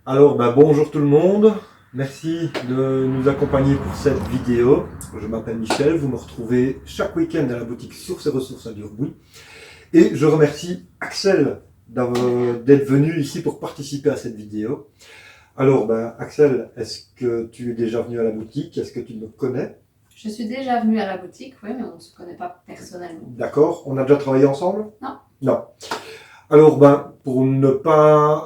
Alors, bonjour tout le monde. Merci de nous accompagner pour cette vidéo. Je m'appelle Michel. Vous me retrouvez chaque week-end à la boutique Sources et Ressources à Durbuy. Et je remercie Axel d'être venu ici pour participer à cette vidéo. Alors, Axel, est-ce que tu es déjà venu à la boutique? Est-ce que tu me connais? Je suis déjà venue à la boutique, oui, mais on ne se connaît pas personnellement. D'accord. On a déjà travaillé ensemble? Non. Non. Alors, pour ne pas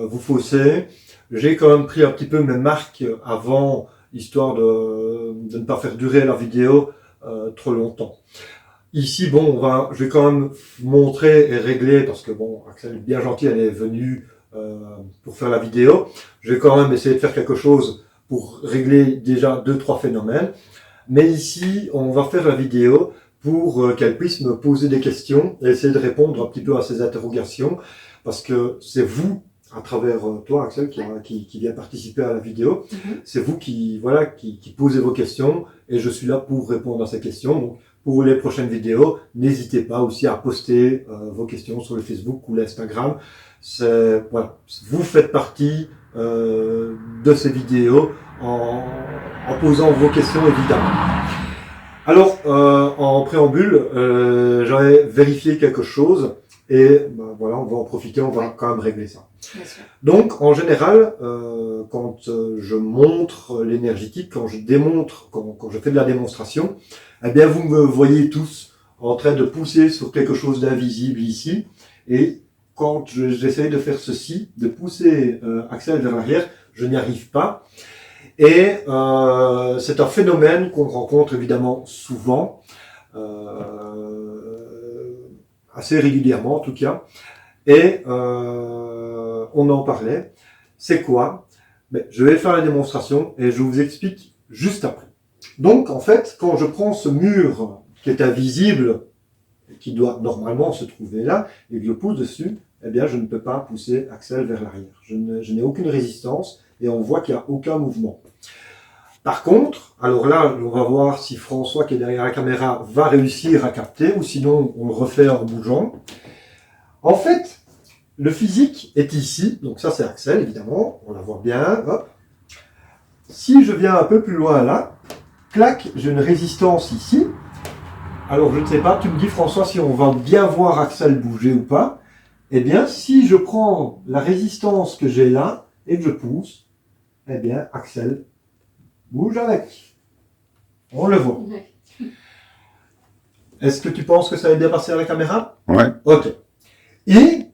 vous fausser, j'ai quand même pris un petit peu mes marques avant, histoire de ne pas faire durer la vidéo trop longtemps. Ici, je vais quand même montrer et régler, parce que Axel est bien gentil, elle est venue pour faire la vidéo. Je vais quand même essayer de faire quelque chose pour régler déjà 2-3 phénomènes. Mais ici, on va faire la vidéo pour qu'elle puisse me poser des questions et essayer de répondre un petit peu à ces interrogations, parce que c'est vous, à travers toi, Axel, qui vient participer à la vidéo, c'est vous qui posez vos questions, et je suis là pour répondre à ces questions. Donc, pour les prochaines vidéos, n'hésitez pas aussi à poster vos questions sur le Facebook ou l'Instagram. Vous faites partie de ces vidéos en posant vos questions, évidemment. Alors, en préambule, j'avais vérifié quelque chose et on va en profiter, on va quand même régler ça. Bien sûr. Donc, en général, quand je montre l'énergétique, quand je démontre, quand je fais de la démonstration, eh bien, vous me voyez tous en train de pousser sur quelque chose d'invisible ici. Et quand j'essaye de faire ceci, de pousser Axel vers l'arrière, je n'y arrive pas. Et c'est un phénomène qu'on rencontre évidemment souvent, assez régulièrement en tout cas. Et on en parlait. C'est quoi? Je vais faire la démonstration et je vous explique juste après. Donc en fait, quand je prends ce mur qui est invisible, qui doit normalement se trouver là, et que je pousse dessus, eh bien je ne peux pas pousser Axel vers l'arrière. Je n'ai aucune résistance et on voit qu'il n'y a aucun mouvement. Par contre, alors là, on va voir si François qui est derrière la caméra va réussir à capter, ou sinon on le refait en bougeant. En fait, le physique est ici, donc ça c'est Axel évidemment, on la voit bien, hop. Si je viens un peu plus loin là, clac, j'ai une résistance ici. Alors je ne sais pas, tu me dis François si on va bien voir Axel bouger ou pas. Eh bien, si je prends la résistance que j'ai là et que je pousse, eh bien Axel bouge avec. On le voit. Est-ce que tu penses que ça va bien passer à la caméra? Ouais. Ok. Et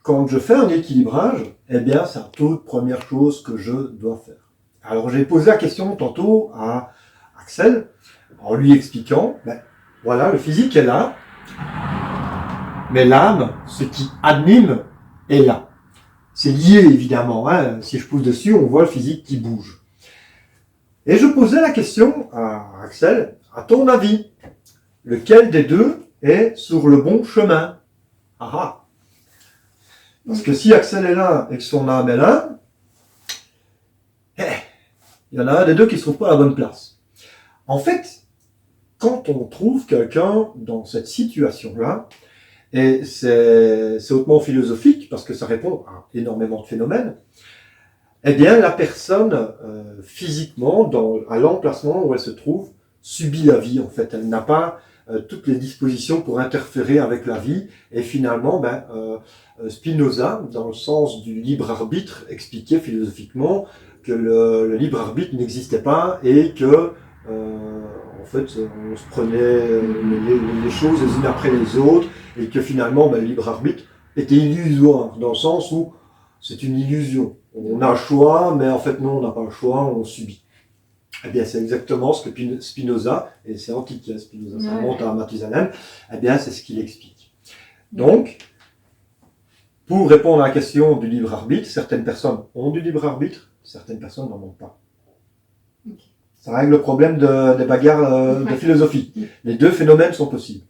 quand je fais un équilibrage, eh bien, c'est la toute première chose que je dois faire. Alors, j'ai posé la question tantôt à Axel, en lui expliquant, voilà, le physique est là, mais l'âme, ce qui anime, est là. C'est lié, évidemment. Hein. Si je pousse dessus, on voit le physique qui bouge. Et je posais la question à Axel, à ton avis, lequel des deux est sur le bon chemin? Ah. Parce que si Axel est là et que son âme est là, il y en a un des deux qui ne se trouve pas à la bonne place. En fait, quand on trouve quelqu'un dans cette situation-là, et c'est hautement philosophique parce que ça répond à énormément de phénomènes, eh bien la personne physiquement, à l'emplacement où elle se trouve, subit la vie en fait. Elle n'a pas toutes les dispositions pour interférer avec la vie. Et finalement, Spinoza, dans le sens du libre arbitre, expliquait philosophiquement que le libre arbitre n'existait pas et que en fait on se prenait les choses les unes après les autres et que finalement le libre arbitre était illusoire dans le sens où c'est une illusion. On a un choix, mais en fait non, on n'a pas le choix, on subit. Eh bien, c'est exactement ce que Spinoza, et c'est antique, Spinoza, ça remonte à Mathusalem, eh bien, c'est ce qu'il explique. Donc, pour répondre à la question du libre arbitre, certaines personnes ont du libre arbitre, certaines personnes n'en ont pas. Okay. Ça règle le problème des bagarres de philosophie. Les deux phénomènes sont possibles.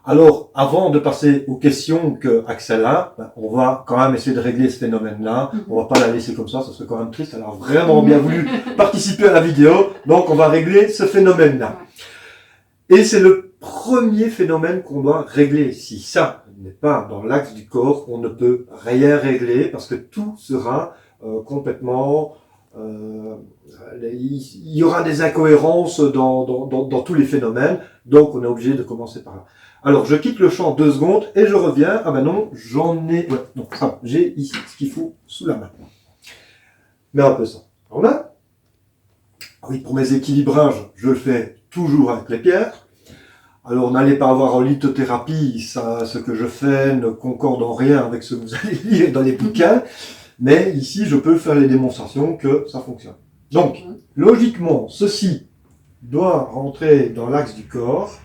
Alors, avant de passer aux questions que Axel a, on va quand même essayer de régler ce phénomène-là. On va pas la laisser comme ça serait quand même triste. Elle a vraiment bien voulu participer à la vidéo, donc on va régler ce phénomène-là. Et c'est le premier phénomène qu'on doit régler. Si ça n'est pas dans l'axe du corps, on ne peut rien régler parce que tout sera complètement. Il y aura des incohérences dans tous les phénomènes, donc on est obligé de commencer par là. Alors je quitte le champ 2 secondes et je reviens. Ah ben non, j'en ai. Ouais, non, ça, j'ai ici ce qu'il faut sous la main. Mais un peu ça. En main. Oui, pour mes équilibrages, je le fais toujours avec les pierres. Alors n'allez pas avoir en lithothérapie, ça, ce que je fais ne concorde en rien avec ce que vous allez lire dans les bouquins. Mais ici, je peux faire les démonstrations que ça fonctionne. Donc, logiquement, ceci doit rentrer dans l'axe du corps.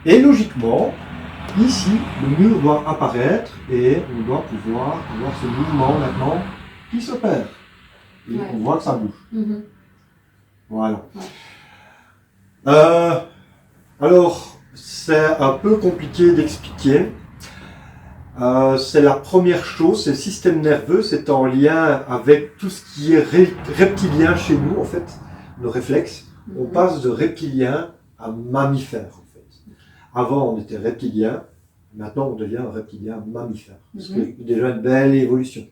Et logiquement, ici, le mur doit apparaître et on doit pouvoir avoir ce mouvement maintenant qui s'opère. Et on voit que ça bouge. Voilà. Alors, c'est un peu compliqué d'expliquer. C'est la première chose, c'est le système nerveux, c'est en lien avec tout ce qui est reptilien chez nous, en fait, nos réflexes. On passe de reptilien à mammifère, en fait. Avant, on était reptilien, maintenant, on devient un reptilien mammifère. Ce qui est déjà une belle évolution.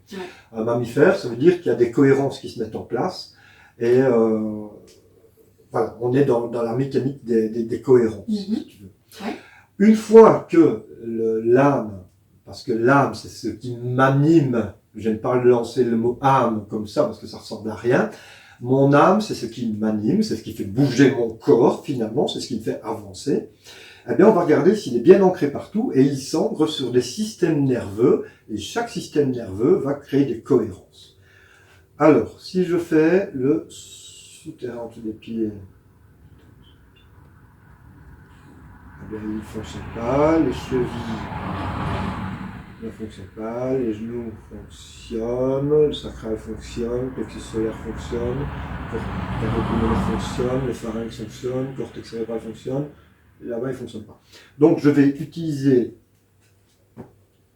Un mammifère, ça veut dire qu'il y a des cohérences qui se mettent en place, et voilà, on est dans la mécanique des cohérences, si tu veux. Une fois que l'âme, parce que l'âme, c'est ce qui m'anime. Je n'aime pas lancer le mot âme comme ça, parce que ça ressemble à rien. Mon âme, c'est ce qui m'anime, c'est ce qui fait bouger mon corps, finalement, c'est ce qui me fait avancer. Eh bien, on va regarder s'il est bien ancré partout, et il s'ancre sur des systèmes nerveux, et chaque système nerveux va créer des cohérences. Alors, si je fais le souterrain entre les pieds, eh bien, il ne fonctionne pas, les chevilles ne fonctionne pas, les genoux fonctionnent, le sacral fonctionne, le plexus solaire fonctionne, le cortex pulmonaire fonctionne, le pharynx fonctionne, le cortex cérébral fonctionne, et là-bas il ne fonctionne pas. Donc je vais utiliser,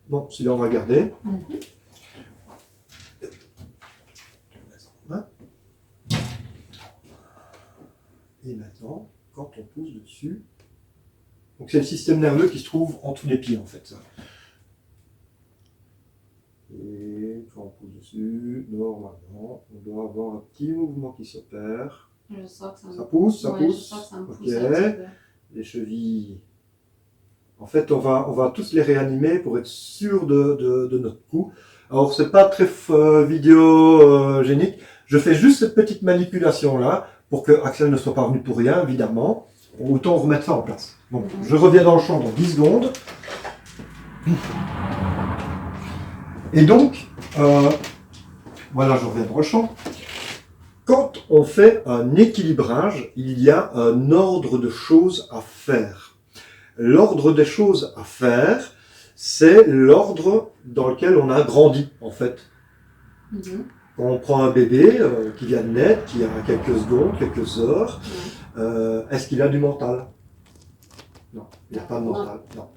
bon, celui-là on va garder. Et maintenant, quand on pousse dessus, donc c'est le système nerveux qui se trouve en dessous des pieds en fait. Ça. Et quand on pousse dessus, normalement, on doit avoir un petit mouvement qui s'opère. Je sens que ça pousse, ça pousse. Je sens que ça me pousse ok. un petit peu. Les chevilles. En fait, on va tous les réanimer pour être sûr de notre coup. Alors, c'est pas très vidéogénique. Je fais juste cette petite manipulation là pour que Axel ne soit pas venu pour rien, évidemment. Autant remettre ça en place. Donc, je reviens dans le champ dans 10 secondes. Et donc, voilà, je reviens dans le champ. Quand on fait un équilibrage, il y a un ordre de choses à faire. L'ordre des choses à faire, c'est l'ordre dans lequel on a grandi, en fait. Quand on prend un bébé qui vient de naître, qui a quelques secondes, quelques heures, est-ce qu'il a du mental? Non, il n'a pas de mental. Non.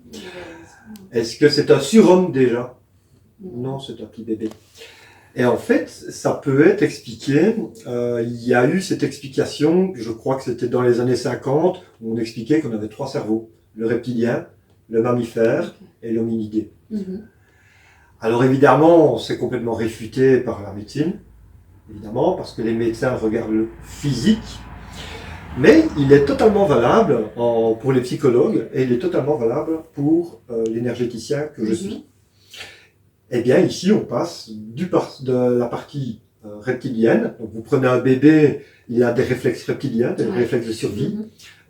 Est-ce que c'est un surhomme déjà? Non, c'est un petit bébé. Et en fait, ça peut être expliqué. Il y a eu cette explication, je crois que c'était dans les années 50, où on expliquait qu'on avait 3 cerveaux. Le reptilien, le mammifère et l'hominidé. Alors évidemment, c'est complètement réfuté par la médecine, évidemment, parce que les médecins regardent le physique, mais il est totalement valable pour les psychologues et il est totalement valable pour l'énergéticien que je suis. Eh bien ici, on passe de la partie reptilienne. Donc vous prenez un bébé, il a des réflexes reptiliens, des réflexes de survie.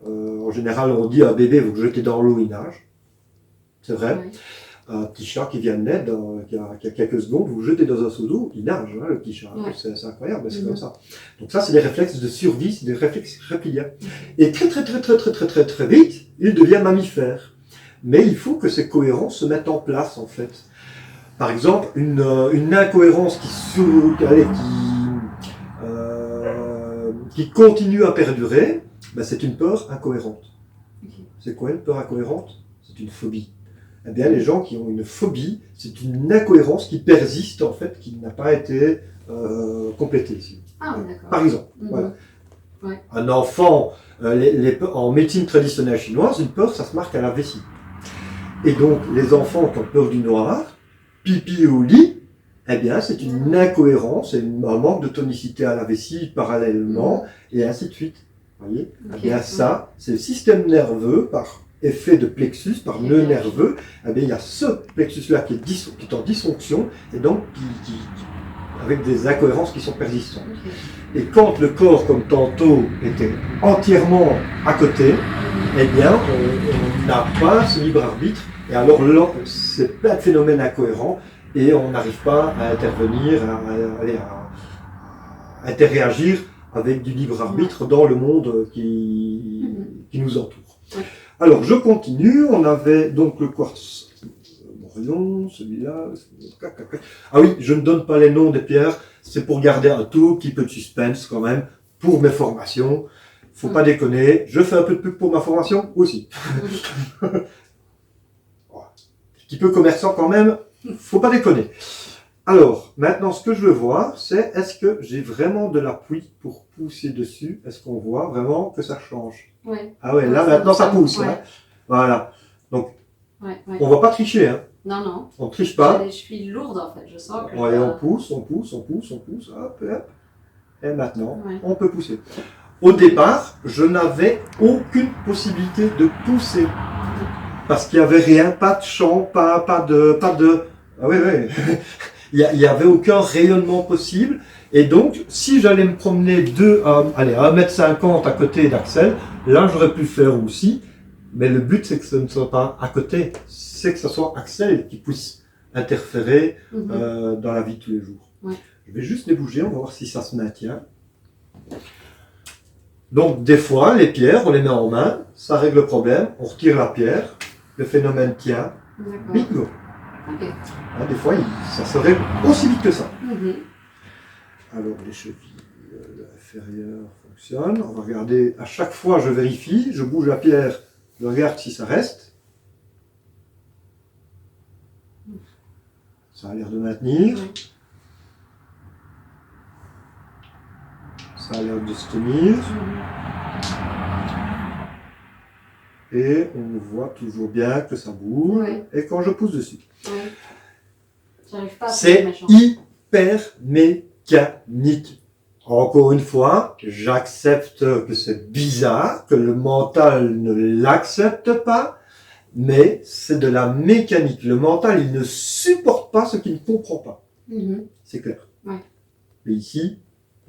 En général, on dit à un bébé, vous le jetez dans l'eau, il nage. C'est vrai. Un petit chat qui vient de naître, qui a quelques secondes, vous le jetez dans un seau d'eau, il nage, hein, le petit chat. C'est incroyable, c'est comme ça. Donc ça, c'est des réflexes de survie, c'est des réflexes reptiliens. Et très vite, il devient mammifère. Mais il faut que ces cohérences se mettent en place, en fait. Par exemple, une incohérence qui continue à perdurer, ben c'est une peur incohérente. C'est quoi une peur incohérente? C'est une phobie. Eh bien, les gens qui ont une phobie, c'est une incohérence qui persiste, en fait, qui n'a pas été complétée ici. Ah, d'accord. Par exemple, voilà. Un enfant, en médecine traditionnelle chinoise, une peur, ça se marque à la vessie. Et donc, les enfants qui ont peur du noir, pipi au lit, eh bien, c'est une incohérence, un manque de tonicité à la vessie parallèlement, et ainsi de suite. Vous voyez? Ok. Eh bien, ça, c'est le système nerveux, par effet de plexus, par nœud nerveux. Eh bien, il y a ce plexus-là qui est en dysfonction, et donc avec des incohérences qui sont persistantes. Ok. Et quand le corps, comme tantôt, était entièrement à côté, eh bien, on n'a pas ce libre arbitre, et alors là, c'est plein de phénomènes incohérents, et on n'arrive pas à intervenir, à interréagir avec du libre arbitre dans le monde qui nous entoure. Ouais. Alors, je continue. On avait donc le quartz Morion, celui-là. Ah oui, je ne donne pas les noms des pierres. C'est pour garder un tout petit peu de suspense quand même pour mes formations. Faut pas déconner. Je fais un peu de pub pour ma formation aussi. Un petit peu commerçant quand même. Faut pas déconner. Alors, maintenant, ce que je veux voir, c'est est-ce que j'ai vraiment de l'appui pour pousser dessus? Est-ce qu'on voit vraiment que ça change? Ouais. Ah ouais, là, maintenant, ça pousse. Ouais. Hein. Voilà. Donc, Ouais. on va pas tricher. Hein. Non. On triche pas. Je suis lourde en fait, je sens que. Ouais, on pousse. Hop. Et maintenant, Ouais. on peut pousser. Au départ, je n'avais aucune possibilité de pousser. Parce qu'il n'y avait rien, pas de champ, pas de. Ah oui. Il n'y avait aucun rayonnement possible. Et donc, si j'allais me promener à 1,50 m à côté d'Axel, là, j'aurais pu le faire aussi. Mais le but, c'est que ce ne soit pas à côté. C'est que ce soit Axel qui puisse interférer dans la vie de tous les jours. Ouais. Je vais juste les bouger, on va voir si ça se maintient. Donc, des fois, les pierres, on les met en main, ça règle le problème, on retire la pierre, le phénomène tient, D'accord. bingo. Ok. Hein, des fois, ça se règle aussi vite que ça. Alors, les chevilles inférieures fonctionnent. On va regarder, à chaque fois, je vérifie, je bouge la pierre, je regarde si ça reste. Ça a l'air de maintenir. Ouais. Ça a l'air de se tenir. Et on voit toujours bien que ça bouge. Ouais. Et quand je pousse dessus. Ouais. J'arrive pas à faire C'est méchant. hyper mécanique. Encore une fois, j'accepte que c'est bizarre, que le mental ne l'accepte pas, mais c'est de la mécanique. Le mental, il ne supporte pas ce qu'il ne comprend pas. C'est clair. Ouais. Mais ici,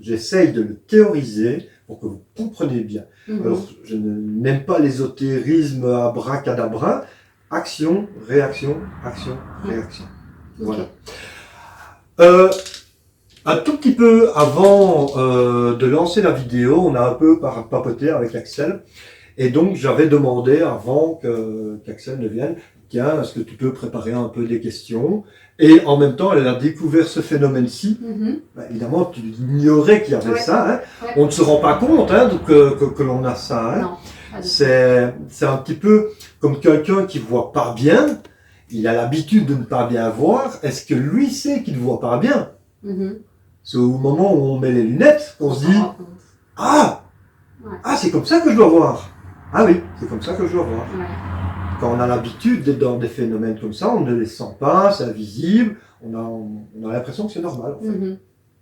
j'essaye de le théoriser pour que vous compreniez bien. Alors, je n'aime pas l'ésotérisme abracadabra. Action, réaction, action, réaction. Voilà. Un tout petit peu avant de lancer la vidéo, on a un peu papoté avec Axel. Et donc, j'avais demandé avant qu'Axel ne vienne, tiens, est-ce que tu peux préparer un peu des questions? Et en même temps, elle a découvert ce phénomène-ci. Bah, évidemment, tu ignorais qu'il y avait ça. Hein. Ouais. On ne se rend pas compte que l'on a ça. Hein. Non. C'est un petit peu comme quelqu'un qui voit pas bien. Il a l'habitude de ne pas bien voir. Est-ce que lui sait qu'il ne voit pas bien? C'est au moment où on met les lunettes qu'on se dit « Ah, c'est comme ça que je dois voir. Ah oui, c'est comme ça que je dois voir. » Quand on a l'habitude d'être dans des phénomènes comme ça, on ne les sent pas, c'est invisible, on a l'impression que c'est normal. En fait.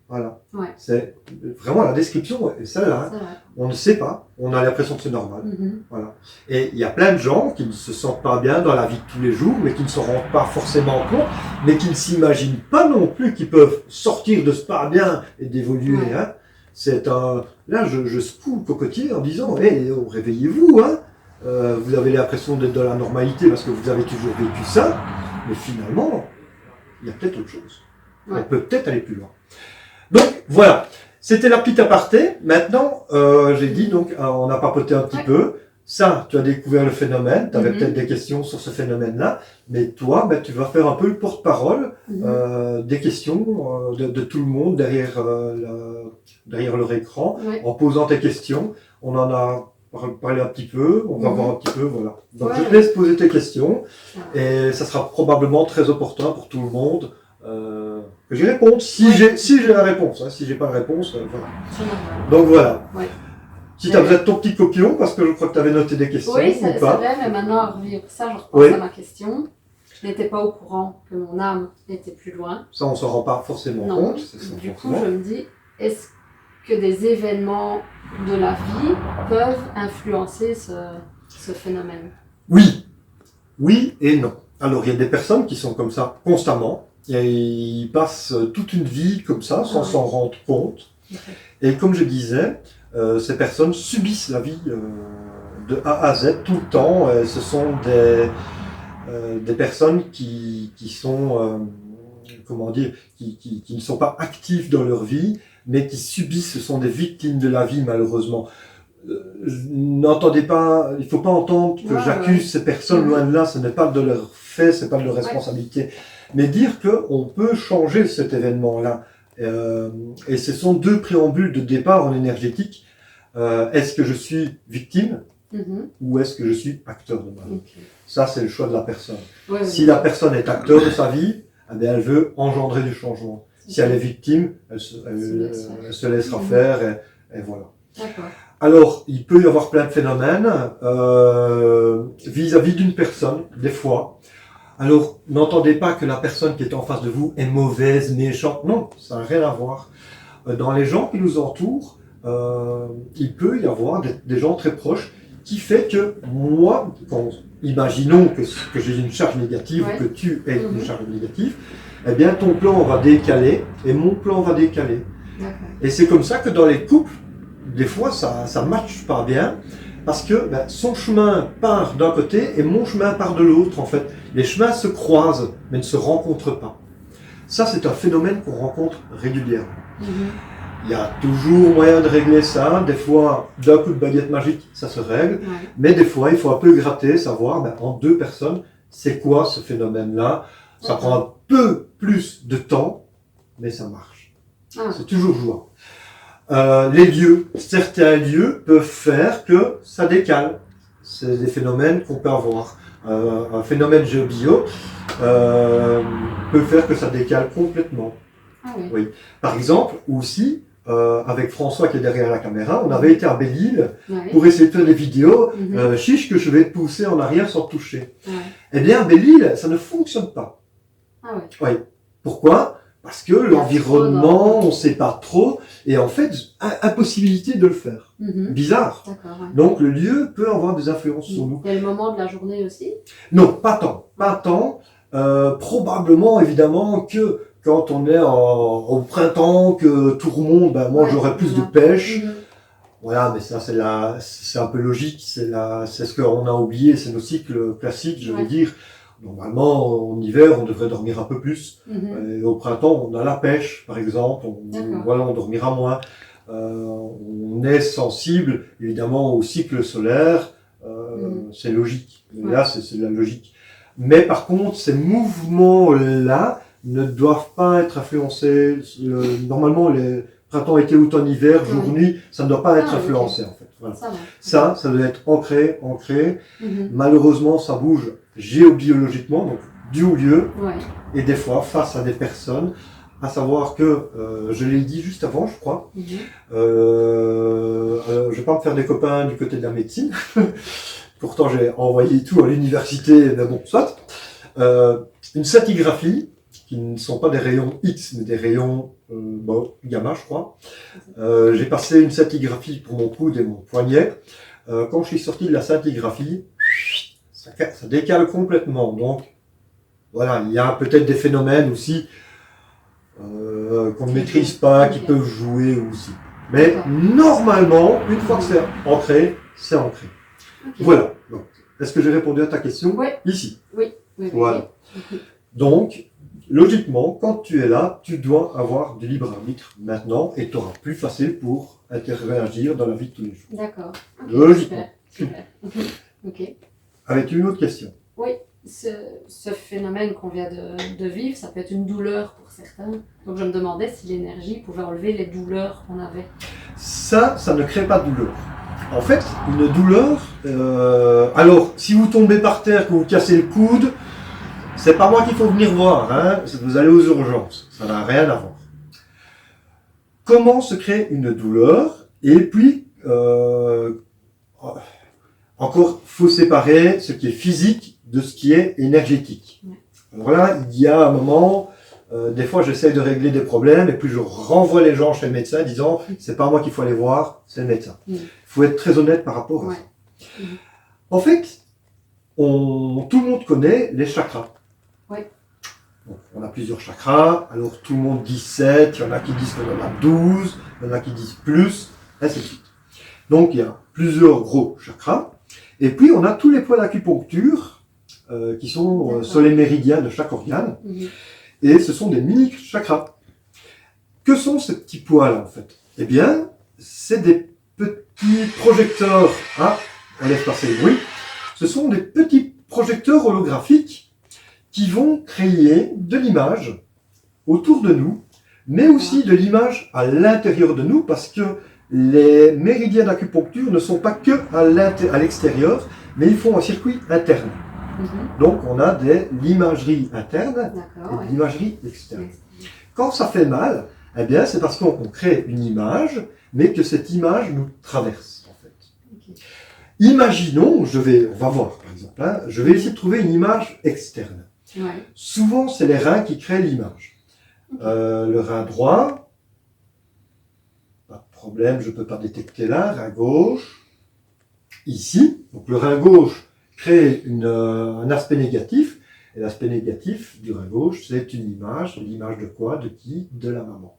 Voilà. Ouais. C'est vraiment la description, et celle-là, hein. On ne sait pas, on a l'impression que c'est normal. Voilà. Et il y a plein de gens qui ne se sentent pas bien dans la vie de tous les jours, mais qui ne se rendent pas forcément compte, mais qui ne s'imaginent pas non plus qu'ils peuvent sortir de ce pas bien et d'évoluer. Ouais. Hein. C'est là, je secoue le cocotier en disant, hey, réveillez-vous, hein. Vous avez l'impression d'être dans la normalité parce que vous avez toujours vécu ça, mais finalement, il y a peut-être autre chose. On peut peut-être aller plus loin. Donc, voilà. C'était la petite aparté. Maintenant, j'ai dit, donc, on a papoté un petit peu. Ça, tu as découvert le phénomène. Tu avais peut-être des questions sur ce phénomène-là. Mais toi, ben, tu vas faire un peu le porte-parole des questions de tout le monde derrière leur écran, en posant tes questions. On en a parlé un petit peu, on va voir un petit peu, voilà. Donc, je te laisse poser tes questions. Et ça sera probablement très opportun pour tout le monde. Que j'y réponde si j'ai la réponse. Hein. Si j'ai pas la réponse, voilà. Donc voilà. Si tu as besoin de ton petit copion, parce que je crois que tu avais noté des questions oui, ou c'est pas. vrai, mais maintenant, à revivre ça, je repense à ma question. je n'étais pas au courant que mon âme était plus loin. Ça, on ne s'en rend pas forcément Non. compte. Du coup, je me dis, est-ce que des événements de la vie peuvent influencer ce phénomène? Oui, oui et non. Alors, il y a des personnes qui sont comme ça constamment, et ils passent toute une vie comme ça, sans s'en rendre compte. Okay. Et comme je disais, ces personnes subissent la vie de A à Z tout le temps. Ce sont des personnes qui sont, comment dire, qui ne sont pas actives dans leur vie, mais qui subissent, ce sont des victimes de la vie malheureusement. N'entendez pas, il ne faut pas entendre que j'accuse ces personnes, loin de là, ce n'est pas de leur fait, ce n'est pas de leur responsabilité. Mais dire qu'on peut changer cet événement-là, et ce sont deux préambules de départ en énergétique. Est-ce que je suis victime ou est-ce que je suis acteur de ma vie? Ça, c'est le choix de la personne. Si la personne est acteur de sa vie, eh bien, elle veut engendrer du changement. Si elle est victime, elle se laissera faire et voilà. Alors, il peut y avoir plein de phénomènes vis-à-vis d'une personne, des fois. Alors, n'entendez pas que la personne qui est en face de vous est mauvaise, méchante. Non, ça n'a rien à voir. Dans les gens qui nous entourent, il peut y avoir des gens très proches qui fait que moi, imaginons que j'ai une charge négative ou que tu aies une charge négative, eh bien ton plan va décaler et mon plan va décaler. Et c'est comme ça que dans les couples, des fois ça ne matche pas bien parce que son chemin part d'un côté et mon chemin part de l'autre en fait. Les chemins se croisent mais ne se rencontrent pas. Ça c'est un phénomène qu'on rencontre régulièrement. Il y a toujours moyen de régler ça. Des fois, d'un coup de baguette magique, ça se règle. Mais des fois, il faut un peu gratter, savoir en deux personnes, c'est quoi ce phénomène-là. Ça prend un peu plus de temps, mais ça marche. C'est toujours jouable. Les lieux, certains lieux peuvent faire que ça décale. C'est des phénomènes qu'on peut avoir. Un phénomène géobio peut faire que ça décale complètement. Oui. Par exemple, aussi, avec François qui est derrière la caméra, on avait été à Belle-Île pour essayer de faire des vidéos. Chiche que je vais te pousser en arrière sans te toucher. Eh bien, Belle-Île, ça ne fonctionne pas. Oui. Pourquoi? Parce que l'environnement, on ne sait pas trop, et en fait, impossibilité de le faire. Bizarre. Donc, le lieu peut avoir des influences sur nous. Il y a le moment de la journée aussi? Non, pas tant. Pas tant. Probablement, évidemment, que quand on est au printemps, que tout remonte, moi j'aurais plus de pêche. Voilà, mais ça c'est un peu logique, c'est ce qu'on a oublié, c'est nos cycles classiques, je vais dire. Normalement, en hiver, on devrait dormir un peu plus. Et au printemps, on a la pêche, par exemple. On dormira moins. On est sensible, évidemment, au cycle solaire. C'est logique. Là, c'est de la logique. Mais par contre, ces mouvements-là ne doivent pas être influencés. Normalement, les printemps, été, automne, hiver, jour, nuit, ça ne doit pas être influencé en fait. Voilà. Ça doit être ancré. Malheureusement, ça bouge géobiologiquement, donc du lieu, et des fois face à des personnes. À savoir que, je l'ai dit juste avant, je crois, je vais pas me faire des copains du côté de la médecine. Pourtant, j'ai envoyé tout à l'université, mais bon, soit. Une scintigraphie, qui ne sont pas des rayons X, mais des rayons gamma, je crois. J'ai passé une scintigraphie pour mon coude et mon poignet. Quand je suis sorti de la scintigraphie, ça décale complètement. Donc, voilà, il y a peut-être des phénomènes aussi qu'on ne maîtrise pas, qui peuvent jouer aussi. Mais normalement, une fois que c'est ancré, c'est ancré. Voilà. Donc, est-ce que j'ai répondu à ta question? Ici. Oui. Voilà. Donc, logiquement, quand tu es là, tu dois avoir du libre arbitre maintenant et tu auras plus facile pour interagir dans la vie de tous les jours. D'accord. Logiquement. Super. Avec une autre question. Oui, ce phénomène qu'on vient de vivre, ça peut être une douleur pour certains. Donc je me demandais si l'énergie pouvait enlever les douleurs qu'on avait. Ça ne crée pas de douleur. En fait, une douleur, alors si vous tombez par terre, que vous cassez le coude, c'est pas moi qu'il faut venir voir, hein. Vous allez aux urgences, ça n'a rien à voir. Comment se crée une douleur? Et puis, encore, faut séparer ce qui est physique de ce qui est énergétique. Alors là, il y a un moment, des fois j'essaye de régler des problèmes et puis je renvoie les gens chez le médecin disant c'est pas moi qu'il faut aller voir, c'est le médecin. Il faut être très honnête par rapport à ça. En fait, tout le monde connaît les chakras. Donc, on a plusieurs chakras, alors tout le monde dit 7, il y en a qui disent qu'on en a 12, il y en a qui disent plus, ainsi de suite. Donc il y a plusieurs gros chakras, et puis on a tous les points d'acupuncture qui sont sur les méridiens de chaque organe, et ce sont des mini-chakras. Que sont ces petits points-là en fait? Eh bien, c'est des petits projecteurs, on laisse passer le bruit, ce sont des petits projecteurs holographiques qui vont créer de l'image autour de nous, mais aussi de l'image à l'intérieur de nous, parce que les méridiens d'acupuncture ne sont pas que à l'extérieur, mais ils font un circuit interne. Donc on a de l'imagerie interne et de l'imagerie externe. Quand ça fait mal, eh bien c'est parce qu'on crée une image, mais que cette image nous traverse en fait. Imaginons, on va voir par exemple, je vais essayer de trouver une image externe. Souvent, c'est les reins qui créent l'image. Le rein droit, pas de problème, je ne peux pas détecter là. Rein gauche, ici. Donc le rein gauche crée un aspect négatif. Et l'aspect négatif du rein gauche, c'est une image. L'image de quoi? De qui? De la maman.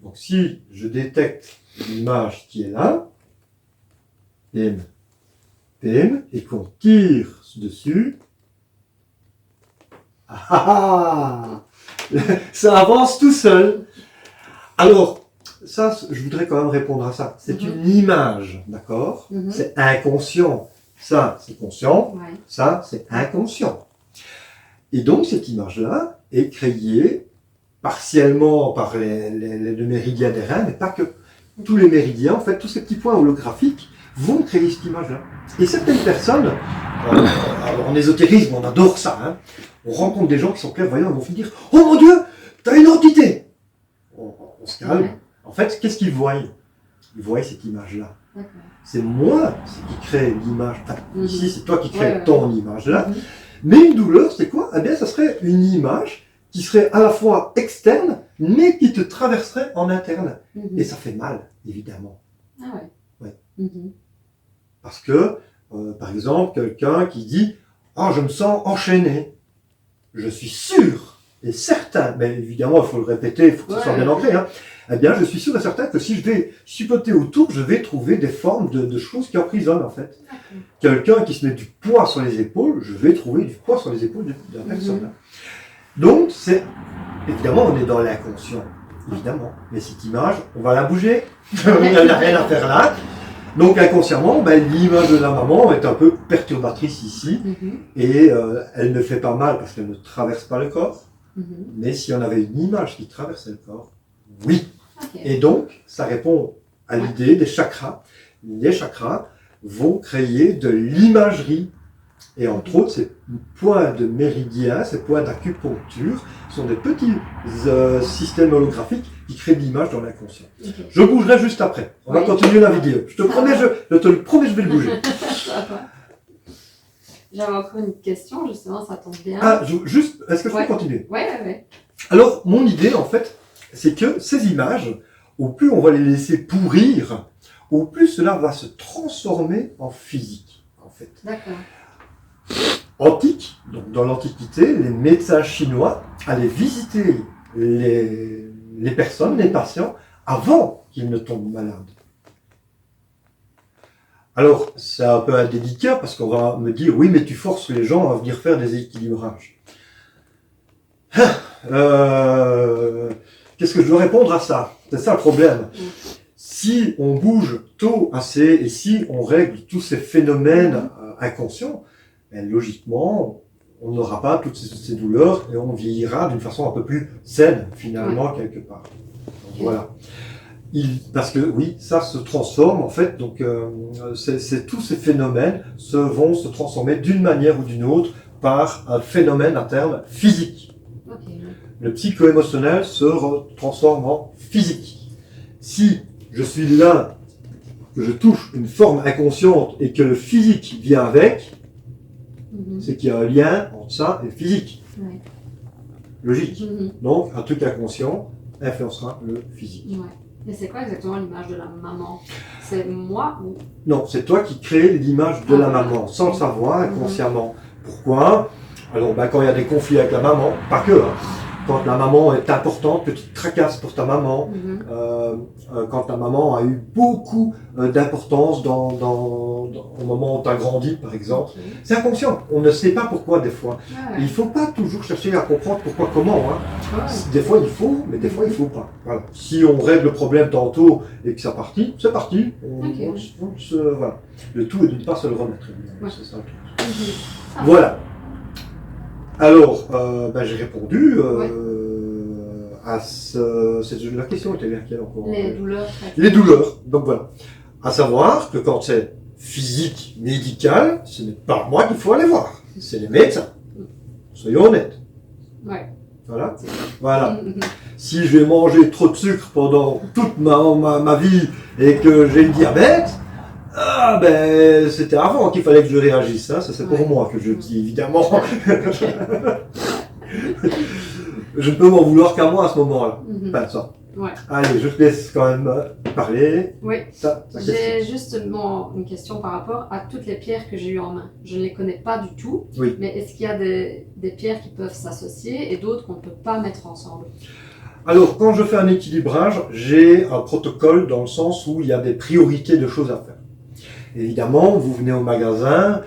Donc si je détecte l'image qui est là, pim, pim, et qu'on tire dessus, ça avance tout seul. Alors, ça, je voudrais quand même répondre à ça. C'est une image, d'accord? C'est inconscient. Ça, c'est conscient. Ça, c'est inconscient. Et donc, cette image-là est créée partiellement par le méridien des reins, mais pas que. Tous les méridiens, en fait, tous ces petits points holographiques vont créer cette image-là. Et certaines personnes, en ésotérisme, on adore ça, on rencontre des gens qui sont clairvoyants, ils vont finir « Oh mon Dieu, t'as une entité !» On se calme. En fait, qu'est-ce qu'ils voient? Ils voient cette image-là. C'est moi qui crée l'image. Enfin, ici, c'est toi qui crée ton image-là. Mais une douleur, c'est quoi? Eh bien, ça serait une image qui serait à la fois externe, mais qui te traverserait en interne. Et ça fait mal, évidemment. Parce que, par exemple, quelqu'un qui dit « Ah, je me sens enchaîné ». Je suis sûr et certain, mais évidemment il faut le répéter, il faut que ce soit bien ancré, eh bien je suis sûr et certain que si je vais chipoter autour, je vais trouver des formes de choses qui emprisonnent en fait. Quelqu'un qui se met du poids sur les épaules, je vais trouver du poids sur les épaules de la personne. Donc c'est, évidemment on est dans l'inconscient, évidemment, mais cette image, on va la bouger, il n'y a rien à faire là. Donc inconsciemment, l'image de la maman est un peu perturbatrice ici, et elle ne fait pas mal parce qu'elle ne traverse pas le corps, mais si on avait une image qui traversait le corps, oui. Et donc, ça répond à l'idée des chakras. Les chakras vont créer de l'imagerie, et entre autres, ces points de méridien, ces points d'acupuncture, sont des petits systèmes holographiques qui créent de l'image dans l'inconscient. Je bougerai juste après. On va continuer la vidéo. Je te promets, je vais le bouger. J'avais encore une question, justement, ça tombe bien. Juste, est-ce que je peux continuer? Oui. Alors, mon idée, en fait, c'est que ces images, au plus on va les laisser pourrir, au plus cela va se transformer en physique, en fait. D'accord. Antique, donc dans l'Antiquité, les médecins chinois allaient visiter les personnes, les patients, avant qu'ils ne tombent malades. Alors, c'est un peu indélicat parce qu'on va me dire, oui, mais tu forces les gens à venir faire des équilibrages. Qu'est-ce que je dois répondre à ça? C'est ça le problème. Si on bouge tôt assez et si on règle tous ces phénomènes inconscients, logiquement, on n'aura pas toutes ces douleurs et on vieillira d'une façon un peu plus saine, finalement, quelque part. Donc, voilà. Parce que oui, ça se transforme en fait, donc tous ces phénomènes vont se transformer d'une manière ou d'une autre par un phénomène à terme physique. Le psycho-émotionnel se transforme en physique. Si je suis là, que je touche une forme inconsciente et que le physique vient avec, c'est qu'il y a un lien entre ça et le physique. Ouais. Logique. Mhm. Donc, un truc inconscient influencera le physique. Ouais. Et c'est quoi exactement l'image de la maman? C'est moi ou... Non, c'est toi qui crée l'image de la maman, sans le savoir, inconsciemment. Pourquoi? Alors, quand il y a des conflits avec la maman, pas que, hein. Quand la maman est importante, que tu te tracasses pour ta maman, quand ta maman a eu beaucoup d'importance au moment où tu as grandi, par exemple. Okay. C'est inconscient, on ne sait pas pourquoi des fois. Ah ouais. Il ne faut pas toujours chercher à comprendre pourquoi, comment. Hein. Ouais. Des fois il faut, mais des fois il ne faut pas. Voilà. Si on règle le problème tantôt et que c'est parti, c'est parti. Voilà. Le tout est de ne pas se le remettre. Ouais. C'est ça le truc. Voilà. Alors, j'ai répondu à la question était laquelle encore? Les douleurs. Les douleurs. Donc voilà. À savoir que quand c'est physique, médical, ce n'est pas moi qu'il faut aller voir. C'est les médecins. Soyons honnêtes. Ouais. Voilà. Voilà. Si je vais manger trop de sucre pendant toute ma vie et que j'ai le diabète, c'était avant qu'il fallait que je réagisse. Hein. Ça, c'est pour moi que je dis, évidemment. Je ne peux m'en vouloir qu'à moi à ce moment-là. Pas ça. Ouais. Allez, je te laisse quand même parler. Oui. J'ai justement une question par rapport à toutes les pierres que j'ai eues en main. Je ne les connais pas du tout. Oui. Mais est-ce qu'il y a des pierres qui peuvent s'associer et d'autres qu'on ne peut pas mettre ensemble? Alors, quand je fais un équilibrage, j'ai un protocole dans le sens où il y a des priorités de choses à faire. Évidemment, vous venez au magasin,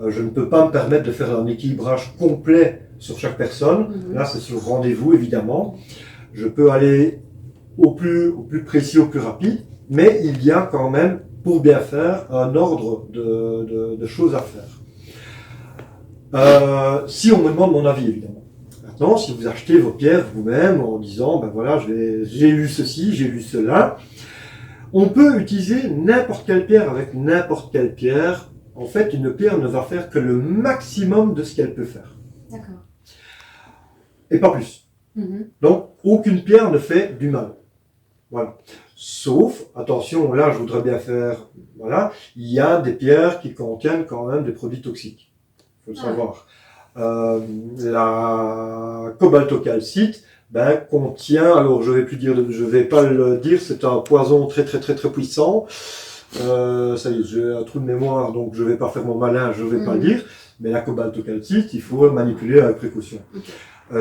je ne peux pas me permettre de faire un équilibrage complet sur chaque personne. Là, c'est sur rendez-vous, évidemment. Je peux aller au plus précis, au plus rapide, mais il y a quand même, pour bien faire, un ordre de choses à faire. Si on me demande mon avis, évidemment. Maintenant, si vous achetez vos pierres vous-même en disant, voilà, j'ai lu ceci, j'ai lu cela, on peut utiliser n'importe quelle pierre avec n'importe quelle pierre. En fait, une pierre ne va faire que le maximum de ce qu'elle peut faire. D'accord. Et pas plus. Donc, aucune pierre ne fait du mal. Voilà. Sauf, attention, là, je voudrais bien faire, voilà, il y a des pierres qui contiennent quand même des produits toxiques. Il faut le savoir. La cobaltocalcite, contient, alors je vais pas le dire, c'est un poison très puissant. Ça y est, j'ai un trou de mémoire, donc je vais pas faire mon malin, je vais pas le dire. Mais la cobaltocalcite, il faut manipuler avec précaution. Okay.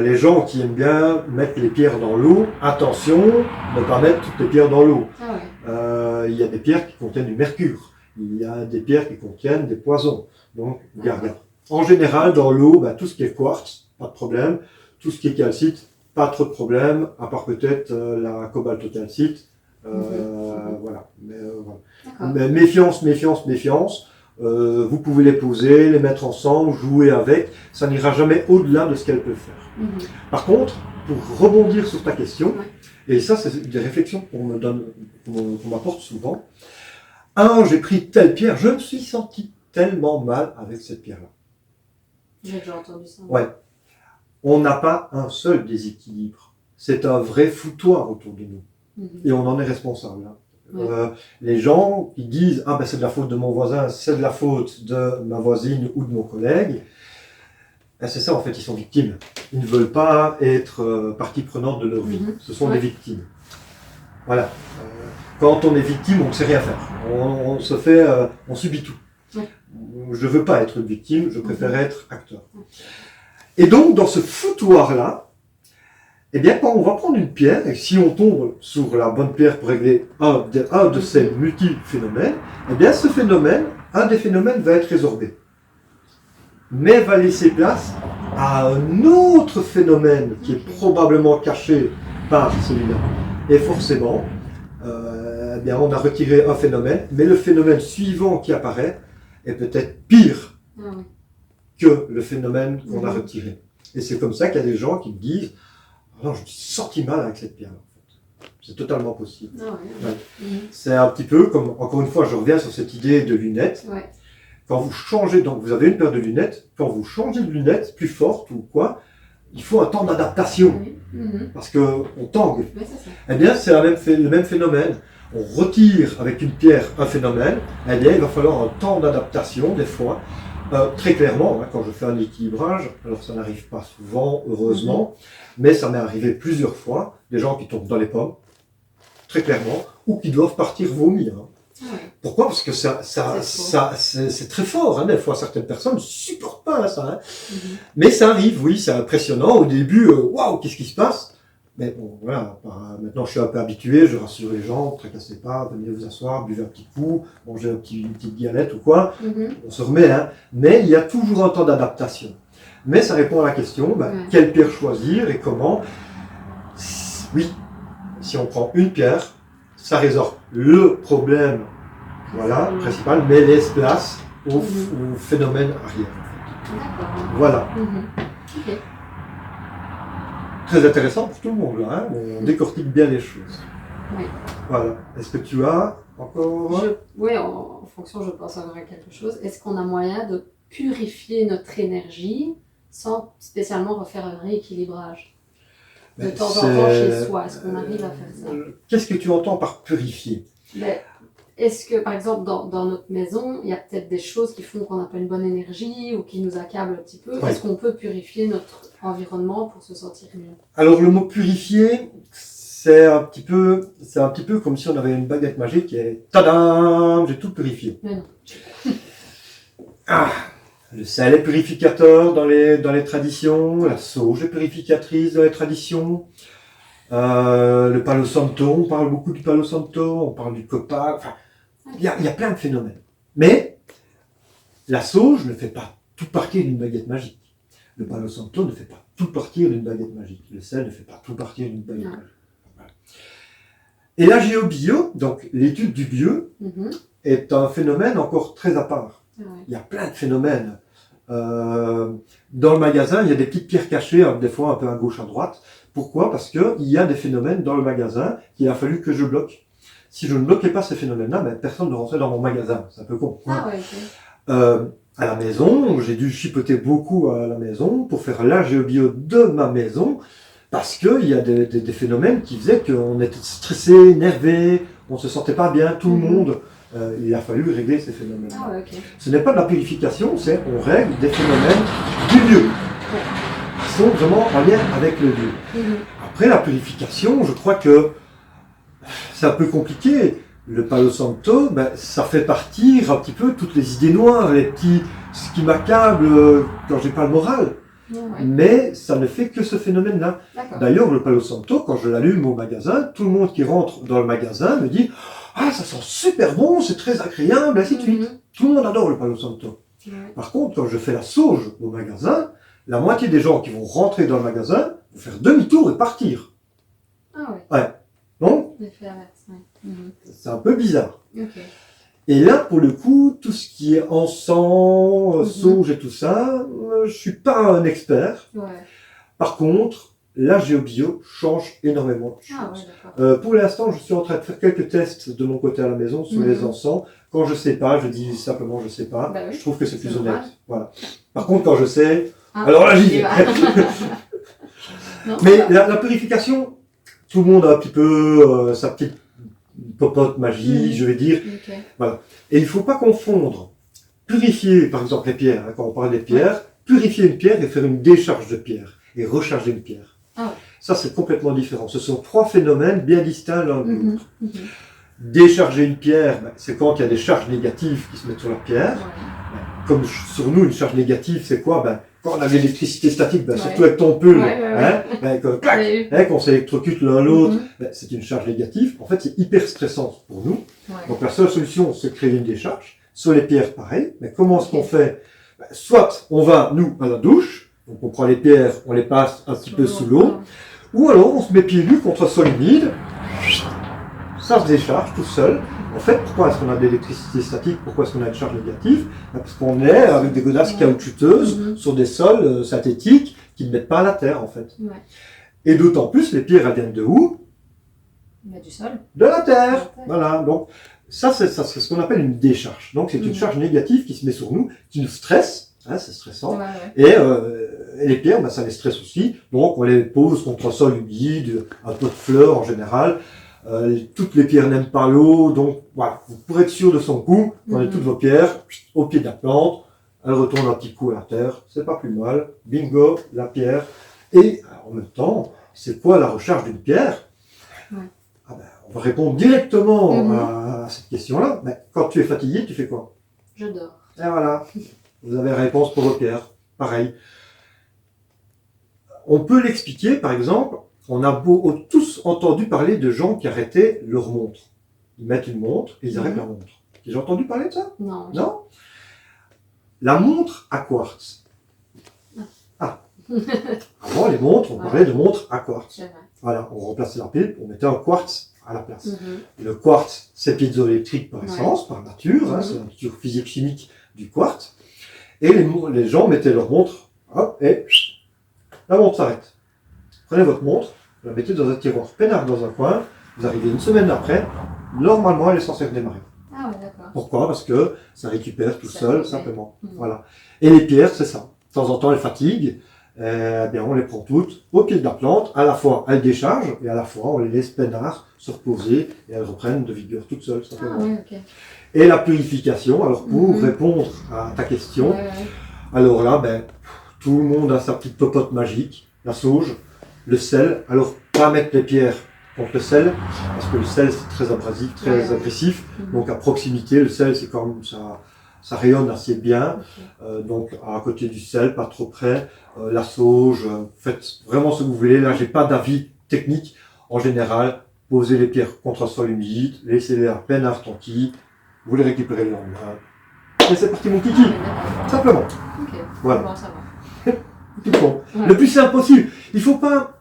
Les gens qui aiment bien mettre les pierres dans l'eau, attention, ne pas mettre toutes les pierres dans l'eau. Il y a des pierres qui contiennent du mercure. Il y a des pierres qui contiennent des poisons. Donc, garde. En général, dans l'eau, tout ce qui est quartz, pas de problème. Tout ce qui est calcite, pas trop de problème, à part peut-être la cobaltocalcite. Voilà. Mais méfiance. Vous pouvez les poser, les mettre ensemble, jouer avec. Ça n'ira jamais au-delà de ce qu'elle peut faire. Par contre, pour rebondir sur ta question, et ça, c'est des réflexions qu'on m'apporte souvent. J'ai pris telle pierre, je me suis senti tellement mal avec cette pierre-là. J'ai déjà entendu ça. Ouais. On n'a pas un seul déséquilibre. C'est un vrai foutoir autour de nous. Et on en est responsable. Hein. Les gens qui disent « c'est de la faute de mon voisin, c'est de la faute de ma voisine ou de mon collègue », c'est ça en fait, ils sont victimes. Ils ne veulent pas être partie prenante de leur vie. Ce sont des victimes. Voilà. Quand on est victime, on ne sait rien faire. On subit tout. Je ne veux pas être une victime, je préfère être acteur. Et donc, dans ce foutoir-là, quand on va prendre une pierre, et si on tombe sur la bonne pierre pour régler un de ces multi-phénomènes, ce phénomène, un des phénomènes va être résorbé. Mais va laisser place à un autre phénomène qui est probablement caché par celui-là. Et forcément, on a retiré un phénomène, mais le phénomène suivant qui apparaît est peut-être pire que le phénomène qu'on a retiré. Et c'est comme ça qu'il y a des gens qui me disent « Non, je me suis senti mal avec cette pierre. » En fait. C'est totalement possible. C'est un petit peu comme, encore une fois, je reviens sur cette idée de lunettes. Quand vous changez, donc vous avez une paire de lunettes, quand vous changez de lunettes plus fortes ou quoi, il faut un temps d'adaptation. Parce qu'on tangue. C'est le même phénomène. On retire avec une pierre un phénomène, il va falloir un temps d'adaptation des fois Très clairement, hein, quand je fais un équilibrage, alors ça n'arrive pas souvent, heureusement, mais ça m'est arrivé plusieurs fois, des gens qui tombent dans les pommes, très clairement, ou qui doivent partir vomir. Hein. Ouais. Pourquoi? Parce que c'est très fort. Hein. Des fois, certaines personnes ne supportent pas ça. Hein. Mais ça arrive, oui, c'est impressionnant. Au début, waouh, qu'est-ce qui se passe? Mais bon, voilà. Maintenant, je suis un peu habitué. Je rassure les gens, ne tracassez pas, venez vous asseoir, buvez un petit coup, mangez une petite galette ou quoi. On se remet. Hein. Mais il y a toujours un temps d'adaptation. Mais ça répond à la question, quelle pierre choisir et comment? Oui, si on prend une pierre, ça résorbe le problème principal, mais laisse place au phénomène arrière. D'accord. Voilà. Ok. Très intéressant pour tout le monde, là. Hein. On décortique bien les choses. Oui. Voilà. Est-ce que tu as encore... Oui, en fonction, je pense encore à quelque chose. Est-ce qu'on a moyen de purifier notre énergie sans spécialement refaire un rééquilibrage de temps en temps chez soi? Est-ce qu'on arrive à faire ça? Qu'est-ce que tu entends par purifier? Est-ce que, par exemple, dans notre maison, il y a peut-être des choses qui font qu'on n'a pas une bonne énergie ou qui nous accablent un petit peu? Oui. Est-ce qu'on peut purifier notre environnement pour se sentir mieux? Alors, le mot purifier, c'est un petit peu comme si on avait une baguette magique et tadam, j'ai tout purifié. Mais non. Le sel est purificateur dans les traditions, la sauge est purificatrice dans les traditions. Le Palo Santo, on parle beaucoup du Palo Santo, on parle du copac, enfin, il y a plein de phénomènes. Mais la sauge ne fait pas tout partir d'une baguette magique. Le Palo Santo ne fait pas tout partir d'une baguette magique. Le sel ne fait pas tout partir d'une baguette magique. Voilà. Et la géobio, donc l'étude du bio, est un phénomène encore très à part. Il y a plein de phénomènes. Dans le magasin, il y a des petites pierres cachées, des fois un peu à gauche, à droite. Pourquoi? Parce qu'il y a des phénomènes dans le magasin qu'il a fallu que je bloque. Si je ne bloquais pas ces phénomènes-là, personne ne rentrait dans mon magasin. C'est un peu con. À la maison, j'ai dû chipoter beaucoup à la maison pour faire la géobio de ma maison parce qu'il y a des phénomènes qui faisaient qu'on était stressé, énervé, on ne se sentait pas bien, tout le monde. Il a fallu régler ces phénomènes. Ce n'est pas de la purification, c'est on règle des phénomènes du lieu. Qui sont vraiment en lien avec le lieu. Après la purification, je crois que c'est un peu compliqué. Le Palo Santo, ça fait partir un petit peu toutes les idées noires, ce qui m'accable quand j'ai pas le moral. Mais ça ne fait que ce phénomène-là. D'ailleurs, le Palo Santo, quand je l'allume au magasin, tout le monde qui rentre dans le magasin me dit « Ah, ça sent super bon, c'est très agréable, ainsi de suite. » Tout le monde adore le Palo Santo. Par contre, quand je fais la sauge au magasin, la moitié des gens qui vont rentrer dans le magasin vont faire demi-tour et partir. Donc, c'est un peu bizarre. Et là, pour le coup, tout ce qui est encens, sauge et tout ça, je suis pas un expert. Par contre, la géobio change énormément de choses. Pour l'instant, je suis en train de faire quelques tests de mon côté à la maison sur les encens. Quand je sais pas, je dis simplement je sais pas. Je trouve que c'est plus honnête. Voilà. Par contre, quand je sais, alors là, j'y vais. Mais la purification, tout le monde a un petit peu sa petite popote magie, je vais dire. Voilà. Et il ne faut pas confondre purifier, par exemple, les pierres. Quand on parle des pierres, purifier une pierre et faire une décharge de pierre et recharger une pierre. Ça, c'est complètement différent. Ce sont trois phénomènes bien distincts l'un de l'autre. Décharger une pierre, c'est quand il y a des charges négatives qui se mettent sur la pierre. Comme sur nous, une charge négative, c'est quoi? Quand on a l'électricité statique, surtout avec ton pull, quand on s'électrocute l'un l'autre, c'est une charge négative. En fait, c'est hyper stressant pour nous. Donc la seule solution, c'est de créer une décharge. Sur les pierres, pareil. Mais comment est-ce qu'on fait? Soit on va, nous, à la douche, donc on prend les pierres, on les passe un petit peu sous l'eau, ou alors on se met pieds nus contre un sol humide, ça se décharge tout seul. En fait, pourquoi est-ce qu'on a de l'électricité statique? Pourquoi est-ce qu'on a une charge négative? Parce qu'on est avec des godasses caoutchouteuses sur des sols synthétiques qui ne mettent pas à la terre, en fait. Et d'autant plus, les pierres, elles viennent de où? Du sol. De la terre. Voilà. Donc, ça, c'est ce qu'on appelle une décharge. Donc, c'est une charge négative qui se met sur nous, qui nous stresse. C'est stressant. Et les pierres, ça les stresse aussi. Donc, on les pose contre un sol humide, un pot de fleurs en général. Toutes les pierres n'aiment pas l'eau, donc voilà, pour être sûr de son coup, prenez toutes vos pierres au pied de la plante, elle retourne un petit coup à la terre, c'est pas plus mal, bingo, la pierre. Et en même temps, c'est quoi la recharge d'une pierre? Ah ben, on va répondre directement à cette question-là. Mais quand tu es fatigué, tu fais quoi? Je dors. Et voilà, vous avez la réponse pour vos pierres. Pareil. On peut l'expliquer, par exemple, on a tous entendu parler de gens qui arrêtaient leur montre. Ils mettent une montre et ils arrêtent leur montre. J'ai entendu parler de ça? Non. Non? La montre à quartz. Ah. Avant, les montres, on parlait de montres à quartz. Voilà, on remplaçait la pile, on mettait un quartz à la place. Le quartz, c'est piézoélectrique par essence, par nature, c'est la nature physique-chimique du quartz. Et les gens mettaient leur montre, hop, et la montre s'arrête. Prenez votre montre, vous la mettez dans un tiroir peinard dans un coin, vous arrivez une semaine après, normalement elle est censée redémarrer. Ah ouais, d'accord. Pourquoi? Parce que ça récupère tout seul, simplement. Voilà. Et les pierres, c'est ça. De temps en temps, elles fatiguent. Bien, on les prend toutes au pied de la plante. À la fois, elles déchargent et à la fois, on les laisse peinard se reposer et elles reprennent de vigueur toutes seules, simplement. Ah ouais, ok. Et la purification, alors pour répondre à ta question, alors là, ben, tout le monde a sa petite popote magique, la sauge, le sel. Alors, pas mettre les pierres contre le sel, parce que le sel c'est très abrasif, très agressif. Donc à proximité, le sel c'est quand même ça rayonne assez bien. Donc à côté du sel, pas trop près. La sauge, faites vraiment ce que vous voulez. Là, j'ai pas d'avis technique. En général, posez les pierres contre un sol humide, laissez-les à peine retenties, vous les récupérez le lendemain. Et c'est parti mon kiki. Simplement. Ok. Voilà. Bon, ça va. Tout bon. Le plus simple possible. Il faut pas.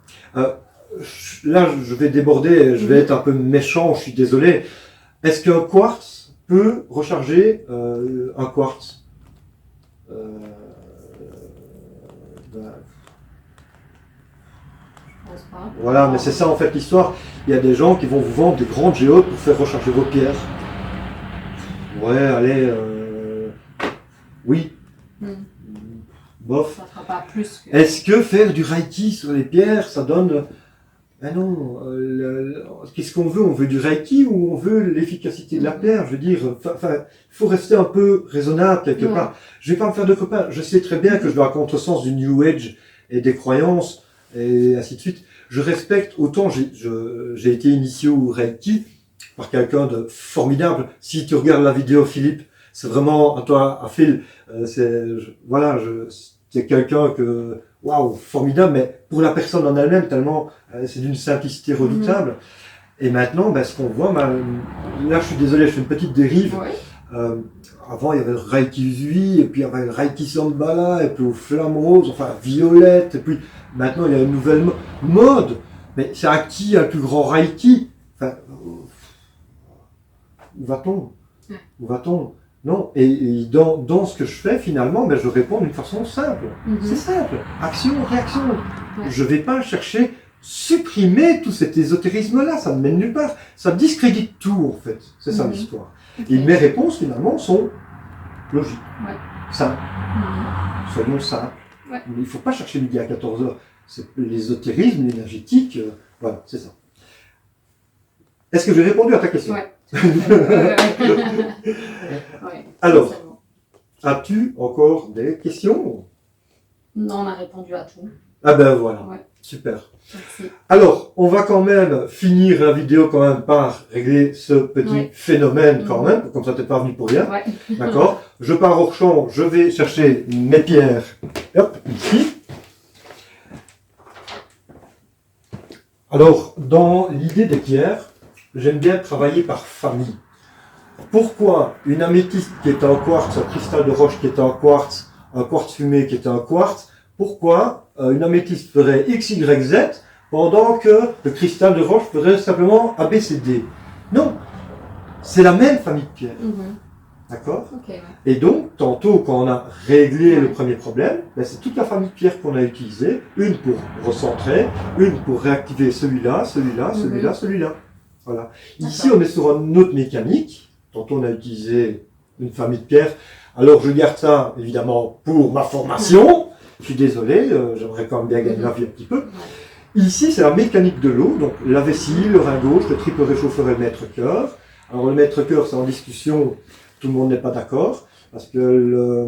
Là, je vais déborder, je vais être un peu méchant, je suis désolé. Est-ce qu'un quartz peut recharger un quartz? Je pense pas. Voilà, mais c'est ça en fait l'histoire. Il y a des gens qui vont vous vendre des grandes géodes pour faire recharger vos pierres. Ouais, allez, oui. Bof. Ça fera pas plus que... Est-ce que faire du Reiki sur les pierres, ça donne... Ben non, qu'est-ce qu'on veut? On veut du Reiki ou on veut l'efficacité de la pierre? Je veux dire, il faut rester un peu raisonnable quelque part. Je vais pas me faire de copains. Je sais très bien que je vais à contresens du New Age et des croyances et ainsi de suite. Je respecte autant, j'ai été initié au Reiki par quelqu'un de formidable. Si tu regardes la vidéo, Philippe, c'est vraiment à toi, à Phil, c'est quelqu'un que, waouh, formidable, mais pour la personne en elle-même, tellement, c'est d'une simplicité redoutable. Et maintenant, ce qu'on voit, là, je suis désolé, je fais une petite dérive. Avant, il y avait le Reiki Zui, et puis il y avait le Reiki Sambala, et puis au flamme rose, enfin, violette, et puis maintenant, il y a une nouvelle mode. Mais c'est à qui a le plus grand Reiki? Enfin, où va-t-on? Où va-t-on? Non, et dans ce que je fais, finalement, je réponds d'une façon simple. C'est simple. Action, réaction. Je vais pas chercher, supprimer tout cet ésotérisme-là, ça ne mène nulle part. Ça discrédite tout, en fait. C'est ça l'histoire. Et mes réponses, finalement, sont logiques. Simples. Soyons simples. Il ne faut pas chercher midi à 14h. C'est l'ésotérisme, l'énergétique, voilà, c'est ça. Est-ce que j'ai répondu à ta question? Alors, as-tu encore des questions? Non, on a répondu à tout. Ah ben voilà, super. Merci. Alors, on va quand même finir la vidéo quand même par régler ce petit phénomène quand même, comme ça t'es pas venu pour rien. D'accord. Je pars au champ, je vais chercher mes pierres. Hop, ici. Alors, dans l'idée des pierres, j'aime bien travailler par famille. Pourquoi une améthyste qui est en quartz, un cristal de roche qui est en quartz, un quartz fumé qui est en quartz, pourquoi une améthyste ferait X, Y, Z pendant que le cristal de roche ferait simplement A, B, C, D? Non, c'est la même famille de pierres. D'accord? Et donc, tantôt, quand on a réglé le premier problème, c'est toute la famille de pierres qu'on a utilisée, une pour recentrer, une pour réactiver celui-là, celui-là, celui-là, celui-là. Voilà. Ici, on est sur une autre mécanique. Tantôt, on a utilisé une famille de pierres. Alors, je garde ça, évidemment, pour ma formation. Je suis désolé, j'aimerais quand même bien gagner la vie un petit peu. Ici, c'est la mécanique de l'eau. Donc, la vessie, le rein gauche, le triple réchauffeur et le mètre-cœur. Alors, le mètre-cœur, c'est en discussion. Tout le monde n'est pas d'accord. Parce que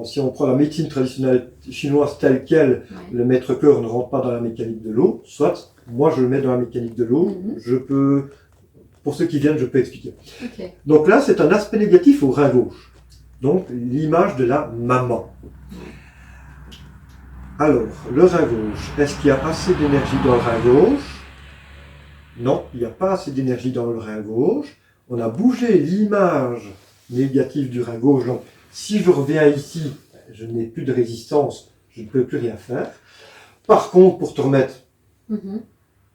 si on prend la médecine traditionnelle chinoise telle quelle, Ouais. le maître-cœur ne rentre pas dans la mécanique de l'eau, soit moi je le mets dans la mécanique de l'eau, je peux, pour ceux qui viennent, je peux expliquer. Ok. Donc là, c'est un aspect négatif au rein gauche. Donc l'image de la maman. Alors, le rein gauche, est-ce qu'il y a assez d'énergie dans le rein gauche? Non, il n'y a pas assez d'énergie dans le rein gauche. On a bougé l'image négative du rein gauche. Donc, si je reviens ici, je n'ai plus de résistance, je ne peux plus rien faire. Par contre, pour te remettre,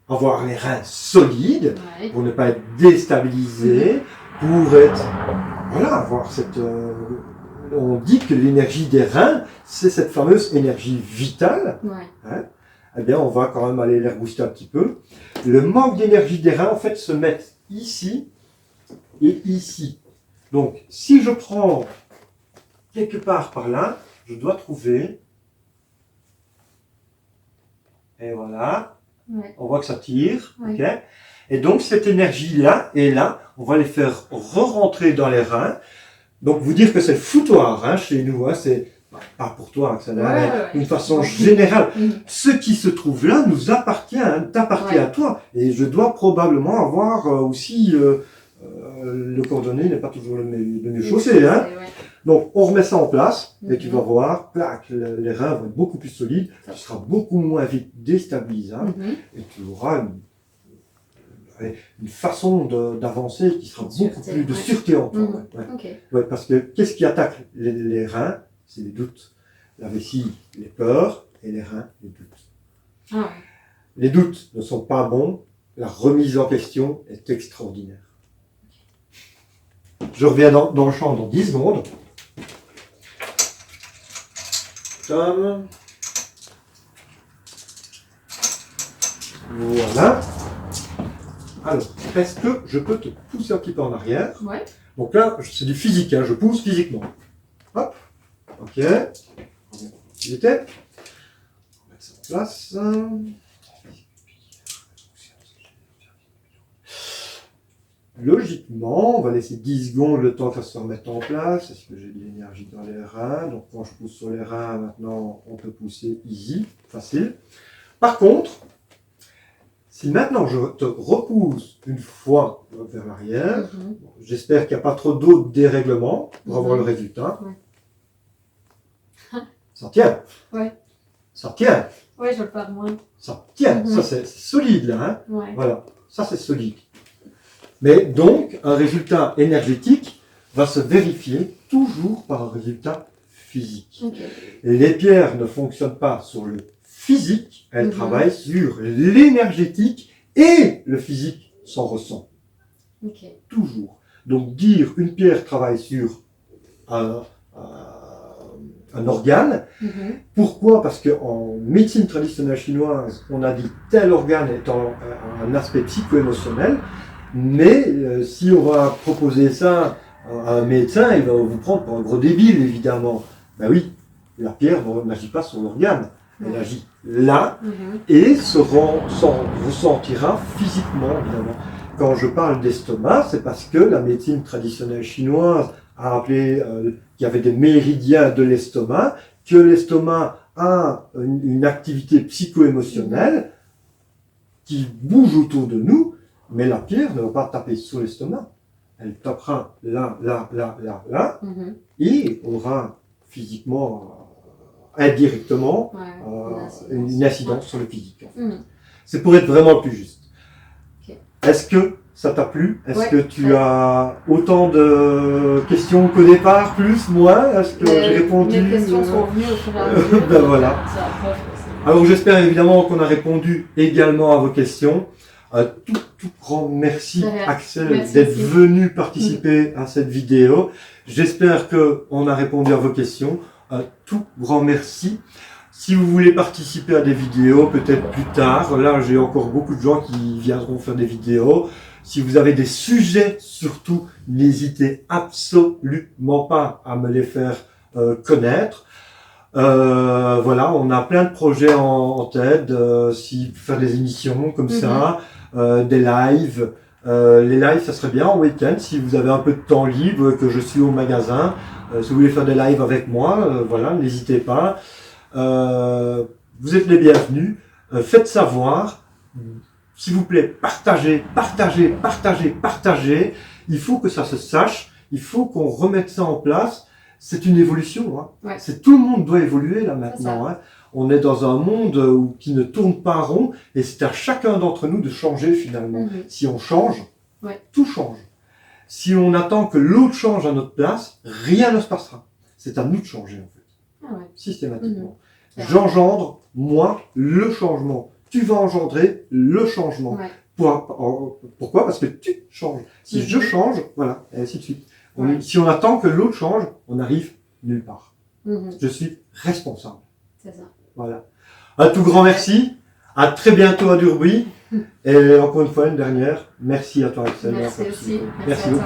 avoir les reins solides, Ouais. pour ne pas être déstabilisé, pour être, voilà, avoir cette... on dit que l'énergie des reins, c'est cette fameuse énergie vitale. Ouais. Hein, eh bien, on va quand même aller les rebooster un petit peu. Le manque d'énergie des reins, en fait, se met ici et ici. Donc, si je prends quelque part par là, je dois trouver... Et voilà. Ouais. On voit que ça tire. Ouais. Okay. Et donc, cette énergie-là et là, on va les faire re-rentrer dans les reins. Donc, vous dire que c'est le foutoir hein, chez nous, hein, c'est pas pour toi, que ça d'une façon générale. Ce qui se trouve là nous appartient, hein, t'appartient à toi. Et je dois probablement avoir aussi le cordonnier n'est pas toujours le mieux chaussé. Hein. Donc, on remet ça en place et tu vas voir, plac, les reins vont être beaucoup plus solides, tu seras beaucoup moins vite déstabilisable et tu auras une façon d'avancer qui sera beaucoup plus de sûreté en toi. Ouais, parce que qu'est-ce qui attaque les reins? C'est les doutes. La vessie, les peurs, et les reins, les doutes. Ah. Les doutes ne sont pas bons, la remise en question est extraordinaire. Je reviens dans le champ dans 10 secondes. Tom. Voilà. Alors, est-ce que je peux te pousser un petit peu en arrière? Ouais. Donc là, c'est du physique, hein, je pousse physiquement. Hop. Ok. Il était. On va mettre ça en place. Logiquement, on va laisser 10 secondes le temps que ça se remette en place. Est-ce que j'ai de l'énergie dans les reins? Donc quand je pousse sur les reins, maintenant, on peut pousser easy, facile. Par contre, si maintenant je te repousse une fois vers l'arrière, j'espère qu'il n'y a pas trop d'autres dérèglements pour avoir le résultat. Ça tient. Ouais. Ça tient. Ouais, je le perds moins. Ça tient. Ça, c'est solide, là. Hein. Ouais. Voilà. Ça, c'est solide. Mais donc, un résultat énergétique va se vérifier toujours par un résultat physique. Okay. Et les pierres ne fonctionnent pas sur le physique, elles travaillent sur l'énergétique et le physique s'en ressent. Okay. Toujours. Donc, dire une pierre travaille sur un organe. Pourquoi? Parce qu'en médecine traditionnelle chinoise, on a dit tel organe étant un aspect psycho-émotionnel, mais si on va proposer ça à un médecin, il va vous prendre pour un gros débile, évidemment. Ben oui, la pierre n'agit pas sur l'organe, elle agit là et s'en ressentira physiquement, évidemment. Quand je parle d'estomac, c'est parce que la médecine traditionnelle chinoise a appelé qu'il y avait des méridiens de l'estomac, que l'estomac a une activité psycho-émotionnelle qui bouge autour de nous, mais la pierre ne va pas taper sur l'estomac. Elle tapera là, et aura physiquement, indirectement, une incidence sur le physique. En fait. C'est pour être vraiment le plus juste. Est-ce que ça t'a plu? Est-ce que tu as autant de questions qu'au départ, plus, moins? Est-ce que j'ai répondu? Les questions sont venues au fur et à mesure. Ben voilà. Alors j'espère évidemment qu'on a répondu également à vos questions. Tout grand merci Axel d'être venu participer à cette vidéo. J'espère qu'on a répondu à vos questions. Tout grand merci. Si vous voulez participer à des vidéos, peut-être plus tard, là j'ai encore beaucoup de gens qui viendront faire des vidéos. Si vous avez des sujets, surtout, n'hésitez absolument pas à me les faire connaître. Voilà, on a plein de projets en tête, si faire des émissions comme ça, des lives, Les lives, ça serait bien en week-end, si vous avez un peu de temps libre, que je suis au magasin. Si vous voulez faire des lives avec moi, voilà, n'hésitez pas. Vous êtes les bienvenus. Faites savoir. S'il vous plaît, partagez, partagez, partagez, partagez. Il faut que ça se sache. Il faut qu'on remette ça en place. C'est une évolution. Hein. Ouais. C'est tout le monde doit évoluer là maintenant. Hein. On est dans un monde qui ne tourne pas rond et c'est à chacun d'entre nous de changer finalement. Si on change, tout change. Si on attend que l'autre change à notre place, rien ne se passera. C'est à nous de changer en fait. Systématiquement. J'engendre, moi, le changement. Tu vas engendrer le changement. Pourquoi? Parce que tu changes. Si je change, voilà, et ainsi de suite. Si on attend que l'autre change, on n'arrive nulle part. Je suis responsable. C'est ça. Voilà. Un tout grand merci. À très bientôt à Durbuy. Et encore une fois, une dernière. Merci à toi, Axel. Merci aussi. Merci beaucoup.